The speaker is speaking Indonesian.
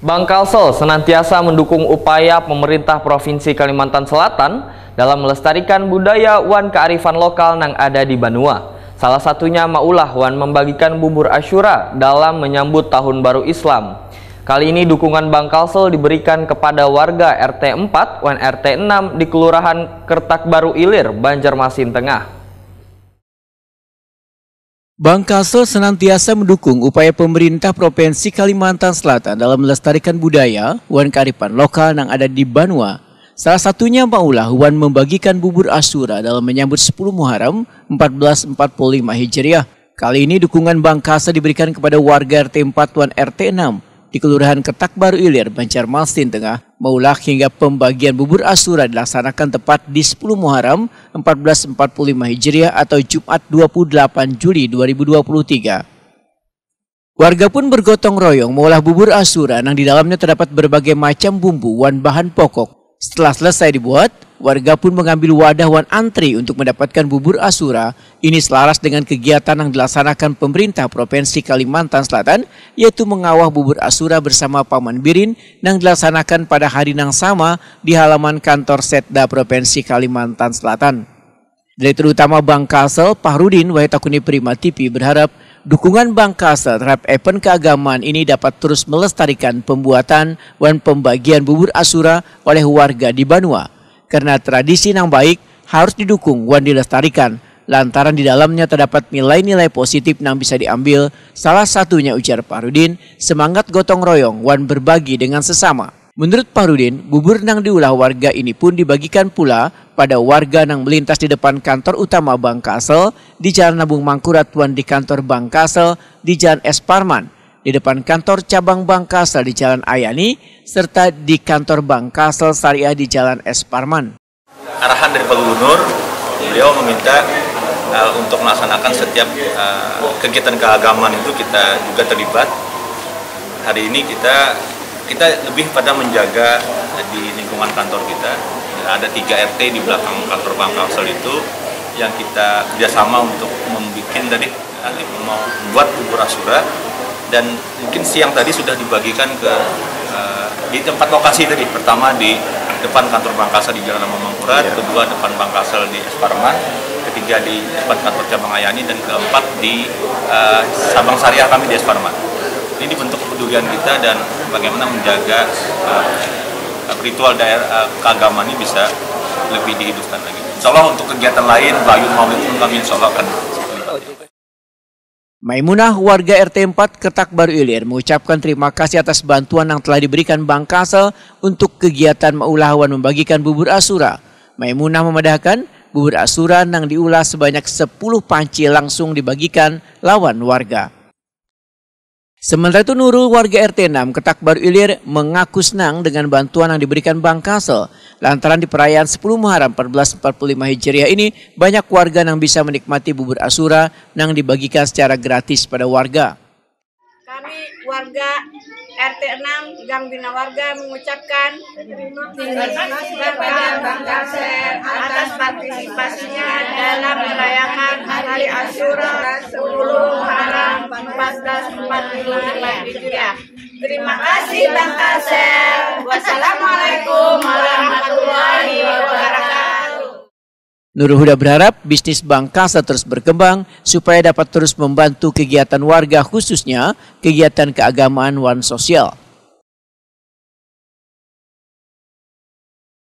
Bank Kalsel senantiasa mendukung upaya pemerintah Provinsi Kalimantan Selatan dalam melestarikan budaya wan kearifan lokal yang ada di Banua. Salah satunya maulah wan membagikan bubur Asyura dalam menyambut Tahun Baru Islam. Kali ini dukungan Bank Kalsel diberikan kepada warga RT 4 wan RT 6 di Kelurahan Kertak Baru Ilir, Banjarmasin Tengah. Bank Kalsel senantiasa mendukung upaya pemerintah Provinsi Kalimantan Selatan dalam melestarikan budaya wan kearifan lokal yang ada di Banua. Salah satunya maulah wan membagikan bubur Asyura dalam menyambut 10 Muharram 1445 Hijriah. Kali ini dukungan Bank Kalsel diberikan kepada warga RT 4 wan RT 6 di Kelurahan Kertak Baru Ilir, Banjarmasin Tengah. Maulah hingga pembagian bubur Asyura dilaksanakan tepat di 10 Muharram 1445 Hijriah atau Jumat 28 Juli 2023. Warga pun bergotong royong mengolah bubur Asyura yang di dalamnya terdapat berbagai macam bumbu wan bahan pokok. Setelah selesai dibuat, warga pun mengambil wadah wan antri untuk mendapatkan bubur Asyura. Ini selaras dengan kegiatan yang dilaksanakan pemerintah Provinsi Kalimantan Selatan, yaitu mengawah bubur Asyura bersama Paman Birin yang dilaksanakan pada hari yang sama di halaman kantor Setda Provinsi Kalimantan Selatan. Direktur Utama Bank Kalsel, Pahrudin Wahitakuni Prima TV berharap dukungan Bank Kalsel terhadap event keagamaan ini dapat terus melestarikan pembuatan dan pembagian bubur Asyura oleh warga di Banua. Karena tradisi yang baik harus didukung dan dilestarikan, lantaran di dalamnya terdapat nilai-nilai positif yang bisa diambil. Salah satunya, ujar Pahrudin, semangat gotong royong dan berbagi dengan sesama. Menurut Pahrudin, bubur yang diulah warga ini pun dibagikan pula pada warga yang melintas di depan kantor utama Bank Kalsel, di Jalan Nabung Mangkurat wan di kantor Bank Kalsel di Jalan Es Parman, di depan kantor cabang Bank Kalsel di Jalan Ayani, serta di kantor Bank Kalsel Syariah di Jalan Es Parman. Arahan dari Pak Gubernur, beliau meminta untuk melaksanakan setiap kegiatan keagamaan itu kita juga terlibat. Hari ini kita lebih pada menjaga di lingkungan kantor kita. Ada 3 RT di belakang kantor Bank Kalsel itu yang kita kerjasama untuk membuat bubur Asyura, dan mungkin siang tadi sudah dibagikan ke di tempat lokasi tadi. Pertama di depan kantor Bank Kalsel di Jalan Nabung Mangkurat, kedua depan Bank Kalsel di Es Parman, ketiga di depan kantor cabang Ayani, dan keempat di cabang Syariah kami di Es Parman. Ini bentuk kepedulian kita dan bagaimana menjaga ritual daerah keagamaan ini bisa lebih dihidupkan lagi. Insya Allah untuk kegiatan lain, Bayun Maulid pun kami insya Allah akan. Maimunah, warga RT 4 Kertak Baru Ilir, mengucapkan terima kasih atas bantuan yang telah diberikan Bank Kalsel untuk kegiatan maulah wan membagikan bubur Asyura. Maimunah memedahkan bubur Asyura yang diulah sebanyak 10 panci langsung dibagikan lawan warga. Sementara itu, Nurul, warga RT 6 Kertak Baru Ilir, mengaku senang dengan bantuan yang diberikan Bank Kalsel. Lantaran di perayaan 10 Muharram 1445 Hijriah ini, banyak warga yang bisa menikmati bubur Asyura yang dibagikan secara gratis pada warga. Kami warga RT 6 Gang Bina Warga mengucapkan terima kasih kepada Bank Kalsel atas partisipasinya dalam merayakan Hari Asyura 10 Muharram 1445 Hijriah. Terima kasih Bank Kalsel. Wassalamualaikum warahmatullahi wabarakatuh. Nurul Huda berharap bisnis Bank Kalsel terus berkembang supaya dapat terus membantu kegiatan warga, khususnya kegiatan keagamaan wan sosial.